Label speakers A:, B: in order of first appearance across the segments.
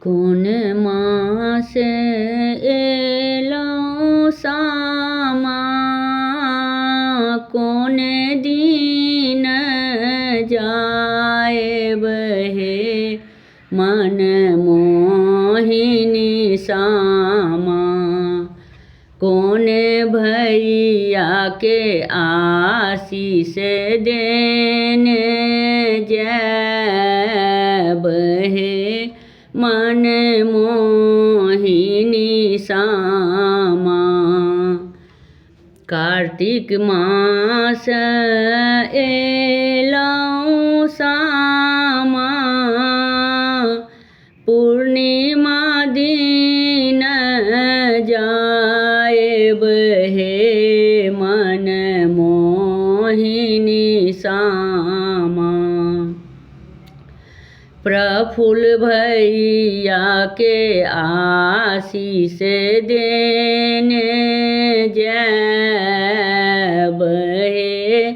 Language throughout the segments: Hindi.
A: कोन मास एलौं सामा, कोन दिन जाएब हे मन मोहिनी सामा। कोन भैया के आशीष देने जैब हे मन मोहिनी सामा। कार्तिक मास एलौं सामा, पूर्णिमा दिन जाएब हे मन मोहिनी सामा। प्रफुल्ल भैया के आशीष देने जैब हे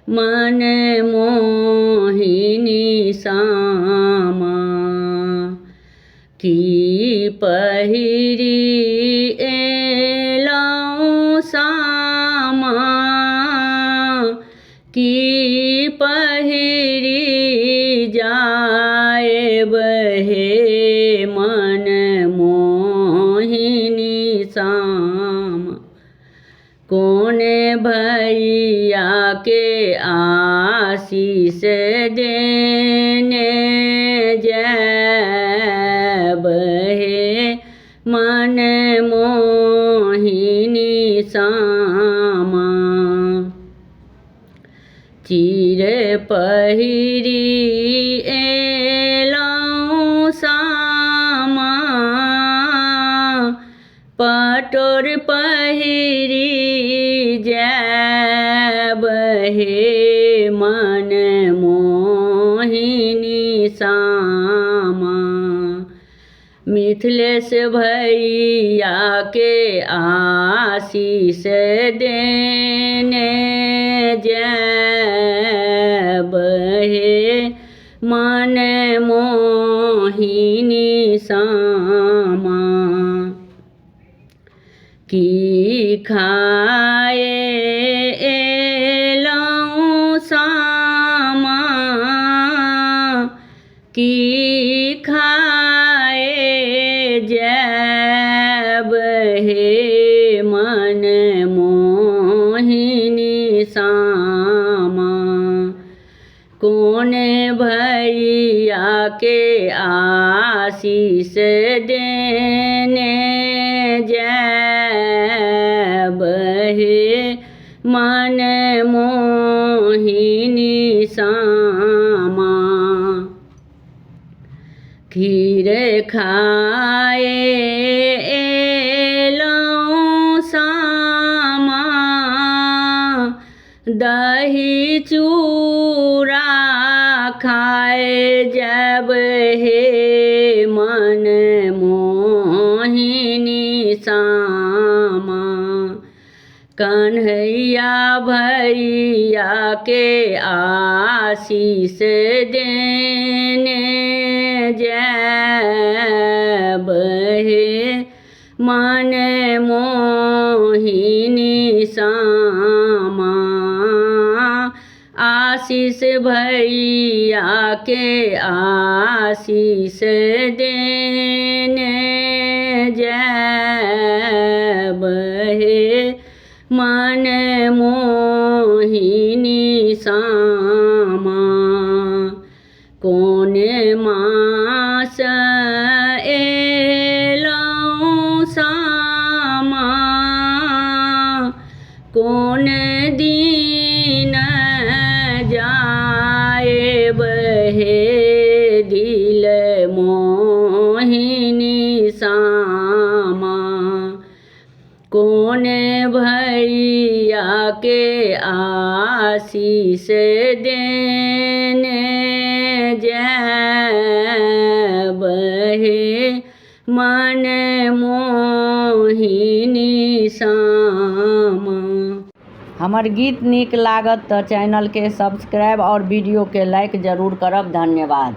A: मन मोहिनी सामा। की पहिरी एलौं सामा, की पहिरी जाएब हे मन मोहिनी सामा। कोन भैया के आशीष देने जैब हे मन मोहिनी सामा। चीर पहिरी एलौं सामा, पटोर पहिरी जैब हे मन मोहिनी सामा। मिथिलेश भैया के आशीष देने जैब हे मन मोहिनी सामा। की खाए एलौं सामा, की खाए जैब हे मन मोहिनी सामा। कोन भैया के आशीष देने जैब हे मन मोहिनी सामा। खीर खाए एलौं सामा, दही चूड़ा खाए जैब हे मन मोहिनी सामा। कन्हैया भैया के आशीष देने जैब हे मन मोहिनी सामा। आशीष भैया के आशीष देने जैब हे मन मोहिनी सामा। कोन मास एलौं सामा, कोन दिन जाएब हे दिल मोहिनी सामा। कोन भैया के आशीष देने जैब हे मन मोहिनी सामा। हमर गीत नीक लागत तो चैनल के सब्सक्राइब और वीडियो के लाइक जरूर करब। धन्यवाद।